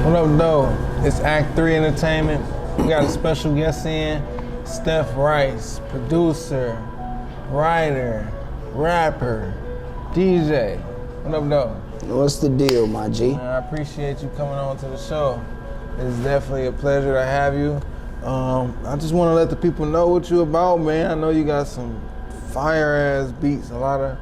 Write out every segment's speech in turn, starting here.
What up, though? It's Act 3 Entertainment. We got a special guest in, Steph Rice, producer, writer, rapper, DJ. What up, though? What's the deal, my G? Man, I appreciate you coming on to the show. It's definitely a pleasure to have you. I just want to let the people know what you about, man. I know you got some fire-ass beats. A lot of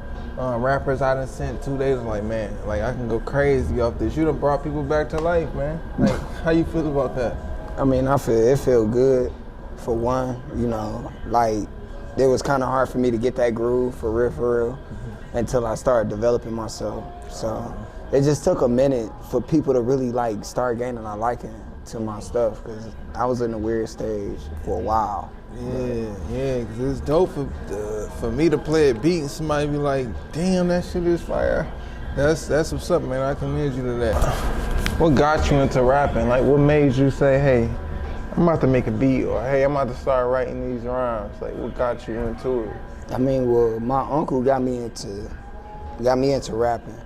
rappers I done sent 2 days, like, man, like, I can go crazy off this. You done brought people back to life, man. Like, how you feel about that? I mean, it feel good, for one, you know, like, it was kind of hard for me to get that groove, for real, until I started developing myself. So it just took a minute for people to really, like, start gaining a liking to my stuff, because I was in a weird stage for a while. Yeah, because it's dope for me to play a beat and somebody be like, damn, that shit is fire. That's what's up, man. I commend you to that. What got you into rapping? Like, what made you say, hey, I'm about to make a beat, or hey, I'm about to start writing these rhymes? Like, what got you into it? I mean, well, my uncle got me into rapping.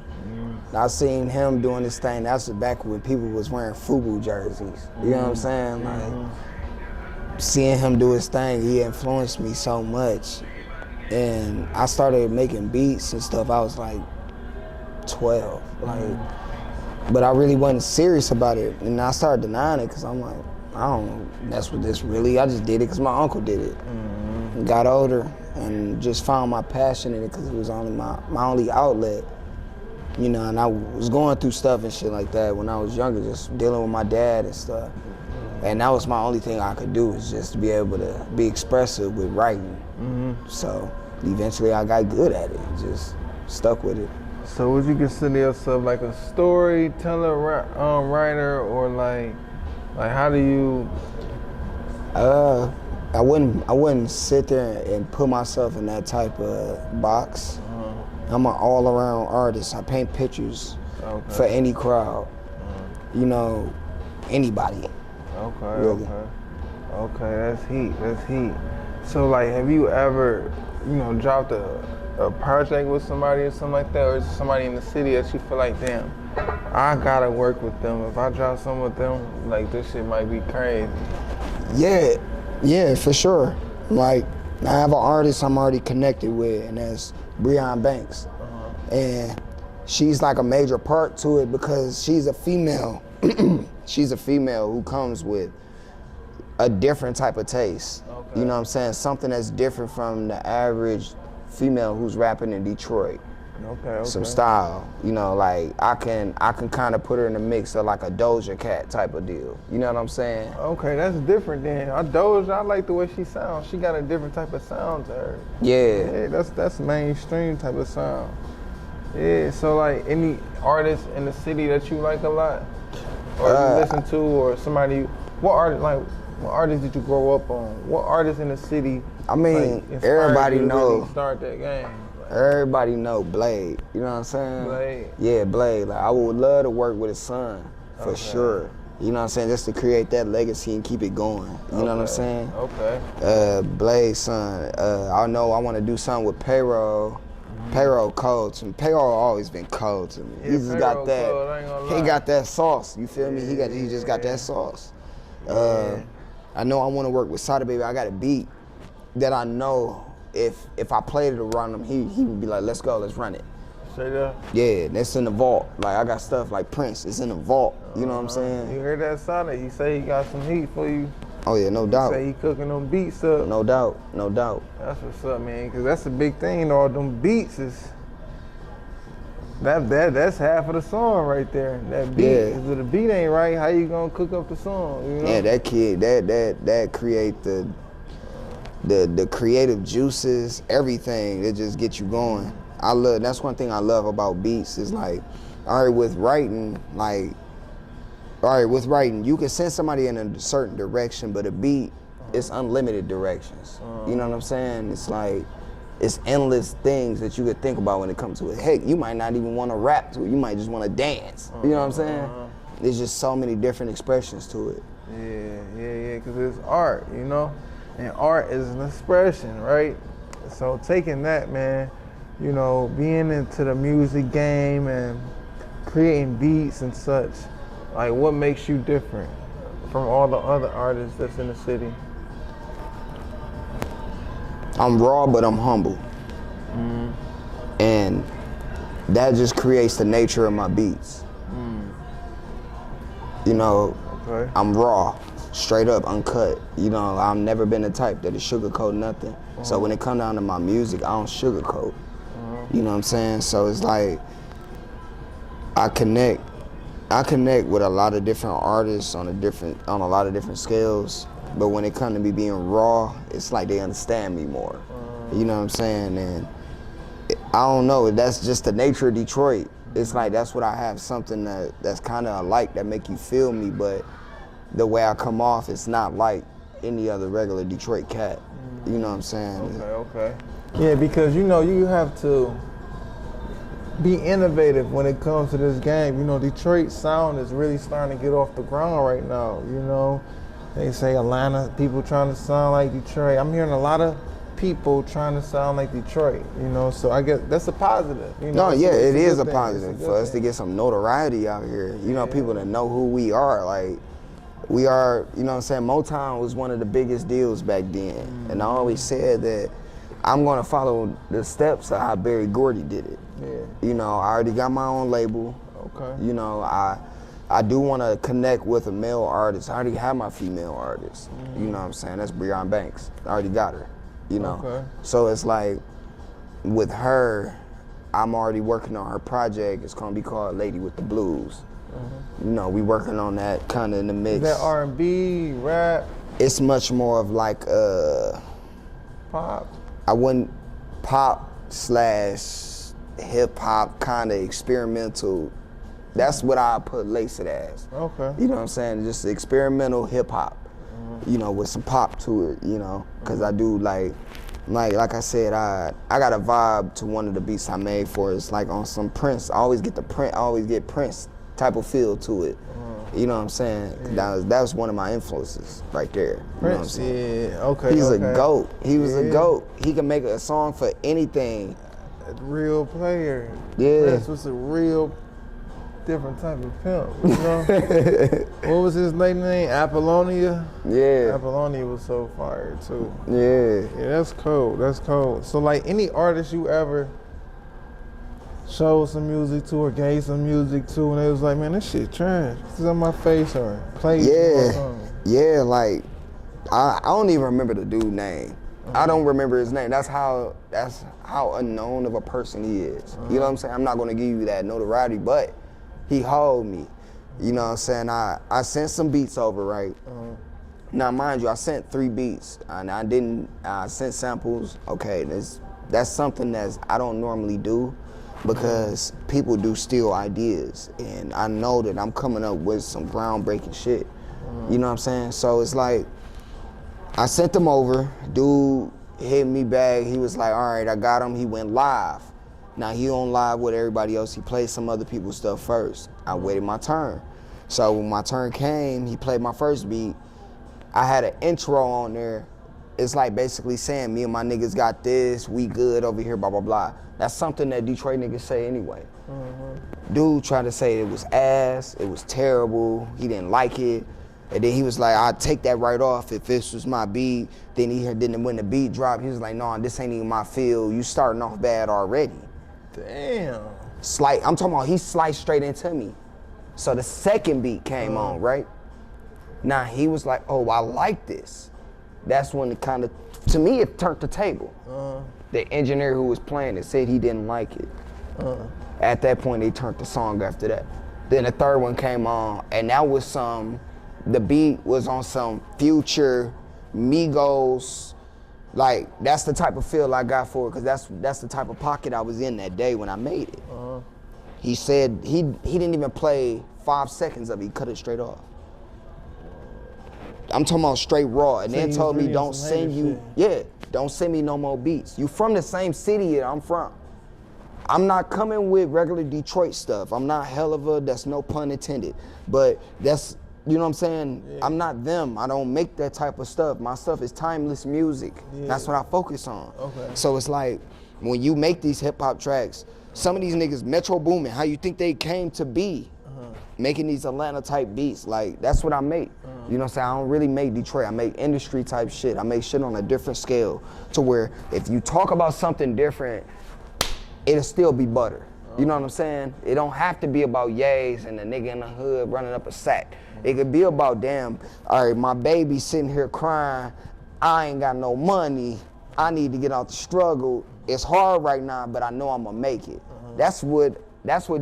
I seen him doing this thing. That's back when people was wearing FUBU jerseys. You know what I'm saying? Like, seeing him do his thing, he influenced me so much. And I started making beats and stuff. I was like 12, but I really wasn't serious about it. And I started denying it because I'm like, I don't mess with this really. I just did it because my uncle did it. Got older and just found my passion in it because it was only my only outlet. You know, and I was going through stuff and shit like that when I was younger, just dealing with my dad and stuff. And that was my only thing I could do, is just to be able to be expressive with writing. So eventually I got good at it, just stuck with it. So would you consider yourself like a storyteller, writer, or like how do you? I wouldn't sit there and put myself in that type of box. I'm an all-around artist. I paint pictures for any crowd. You know, anybody. Okay, that's heat. So like, have you ever, you know, dropped a project with somebody or something like that, or is it somebody in the city that you feel like, damn, I gotta work with them. If I drop something with them, like, this shit might be crazy. Yeah, for sure. Like, I have an artist I'm already connected with, and that's Breon Banks. And she's like a major part to it because she's a female. She's a female who comes with a different type of taste. You know what I'm saying? Something that's different from the average female who's rapping in Detroit. Some style, you know, like I can kind of put her in the mix of like a Doja Cat type of deal. You know what I'm saying? Okay, that's different then. Doja, I like the way she sounds. She got a different type of sound to her. Yeah, that's mainstream type of sound. Yeah, so like, any artists in the city that you like a lot, or you listen to, or somebody, what artist did you grow up on? What artists in the city? I mean, like, everybody know. Really start that game. Everybody know Blade. You know what I'm saying? Blade. Yeah, Blade. Like, I would love to work with his son for sure. You know what I'm saying? Just to create that legacy and keep it going. You know what I'm saying? Blade's son. I know I want to do something with Payroll. Payroll cold to me. Payroll always been cold to me. He just got that. Cold, he got that sauce. You feel me? He just got that sauce. I know I want to work with Sada, baby. I got a beat that I know if I played it around him, he would be like, let's go, let's run it. Straight up? Yeah, that's in the vault. Like, I got stuff like Prince. It's in the vault. You know what I'm saying? You heard that, Sada? He say he got some heat for you. Oh yeah, no doubt. He say he cooking them beats up. No doubt. That's what's up, man. Because that's the big thing. All them beats is that's half of the song right there. That beat. Yeah. If the beat ain't right, how you gonna cook up the song? You know? Yeah, that kid, that create the creative juices, everything that just get you going. That's one thing I love about beats is like, with writing, you can send somebody in a certain direction, but a beat, it's unlimited directions. You know what I'm saying? It's like, it's endless things that you could think about when it comes to it. Heck, you might not even want to rap to it. You might just want to dance. You know what I'm saying? There's just so many different expressions to it. Yeah, because it's art, you know? And art is an expression, right? So taking that, man, you know, being into the music game and creating beats and such, Like, what makes you different from all the other artists that's in the city? I'm raw, but I'm humble. And that just creates the nature of my beats. You know, I'm raw, straight up, uncut. You know, I've never been the type that is sugarcoat nothing. So when it come down to my music, I don't sugarcoat. You know what I'm saying? So it's like, I connect with a lot of different artists on a lot of different scales. But when it comes to me being raw, it's like they understand me more. You know what I'm saying? And I don't know, that's just the nature of Detroit. It's like, that's what I have, something that's kind of alike that make you feel me, but the way I come off, it's not like any other regular Detroit cat. You know what I'm saying? Okay. Yeah, because you know, you have to be innovative when it comes to this game. You know, Detroit sound is really starting to get off the ground right now, you know? They say Atlanta, people trying to sound like Detroit. I'm hearing a lot of people trying to sound like Detroit, you know, so I guess that's a positive. You know? No, yeah, it is a thing. positive for us to get some notoriety out here. You know, people to know who we are. Like, we are, you know what I'm saying, Motown was one of the biggest deals back then. And I always said that I'm gonna follow the steps of how Berry Gordy did it. You know, I already got my own label. You know, I do want to connect with a male artist. I already have my female artist. You know what I'm saying? That's Breon Banks. I already got her. You know, so it's like, with her, I'm already working on her project. It's gonna be called Lady with the Blues. You know, we working on that kind of in the mix. Is that R&B, rap? It's much more of like pop. I wouldn't pop / hip hop, kind of experimental. That's what I put Lace It as. You know what I'm saying? Just experimental hip hop. You know, with some pop to it, you know, because I do like I said, I got a vibe to one of the beats I made for it. It's like on some Prince. I always get Prince type of feel to it. You know what I'm saying? That was one of my influences right there. Prince, you know what I'm saying? okay. He's a GOAT. He was a GOAT. He can make a song for anything. A real player. Yeah. Prince was a real different type of pimp, you know? What was his lady name? Apollonia? Yeah. Apollonia was so fire too. Yeah. Yeah, that's cool. That's cool. So like, any artist you ever showed some music to or gave some music to, and they was like, man, this shit trash. This is on my face, or play. Yeah, like I don't even remember the dude's name. I don't remember his name. That's how unknown of a person he is. You know what I'm saying? I'm not gonna give you that notoriety, but he hold me. You know what I'm saying? I sent some beats over, right? Now, mind you, I sent 3 beats, and I sent samples. Okay, that's something that I don't normally do, because people do steal ideas, and I know that I'm coming up with some groundbreaking shit. You know what I'm saying? So it's like, I sent them over. Dude hit me back. He was like, all right, I got him. He went live. Now, he on live with everybody else. He played some other people's stuff first. I waited my turn. So when my turn came, he played my first beat. I had an intro on there. It's like basically saying, me and my niggas got this, we good over here, blah, blah, blah. That's something that Detroit niggas say anyway. Dude tried to say it was ass, it was terrible, he didn't like it. And then he was like, I'd take that right off if this was my beat. Then when the beat dropped, he was like, no, this ain't even my feel. You starting off bad already. Damn. I'm talking about he sliced straight into me. So the second beat came on, right? Now he was like, oh, I like this. That's when it kind of, to me, it turned the table. The engineer who was playing it said he didn't like it. At that point, they turned the song after that. Then the third one came on, and that was the beat was on some Future, Migos. Like, that's the type of feel I got for it, because that's the type of pocket I was in that day when I made it. He said he didn't even play 5 seconds of it, he cut it straight off. I'm talking about straight raw, and then told me don't send me no more beats. You from the same city that I'm from. I'm not coming with regular Detroit stuff. I'm not hell of a, that's no pun intended, but that's, you know what I'm saying? Yeah. I'm not them. I don't make that type of stuff. My stuff is timeless music. Yeah. That's what I focus on. So it's like, when you make these hip hop tracks, some of these niggas, Metro Boomin, how you think they came to be? making these Atlanta type beats. Like, that's what I make. You know what I'm saying? I don't really make Detroit. I make industry type shit. I make shit on a different scale to where if you talk about something different, it'll still be butter. You know what I'm saying? It don't have to be about yays and the nigga in the hood running up a sack. It could be about, damn, all right, my baby sitting here crying, I ain't got no money, I need to get out the struggle. It's hard right now, but I know I'm gonna make it. That's what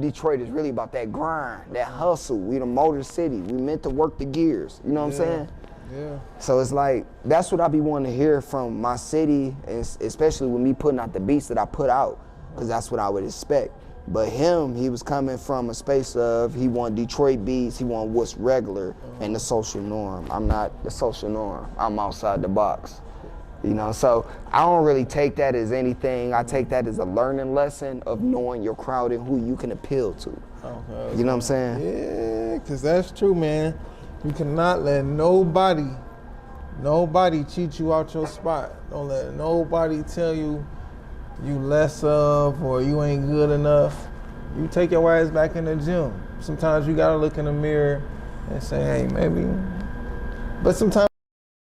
Detroit is really about, that grind, that hustle. We the motor city. We meant to work the gears. You know what I'm saying? Yeah. So it's like, that's what I be wanting to hear from my city, and especially with me putting out the beats that I put out, because that's what I would expect. But him, he was coming from a space of, he want Detroit beats, he want what's regular and the social norm. I'm not the social norm. I'm outside the box. You know, so I don't really take that as anything. I take that as a learning lesson of knowing your crowd and who you can appeal to. Okay. You know what I'm saying? Yeah, because that's true, man. You cannot let nobody cheat you out your spot. Don't let nobody tell you less of or you ain't good enough. You take your ass back in the gym. Sometimes you gotta look in the mirror and say, hey, maybe. But sometimes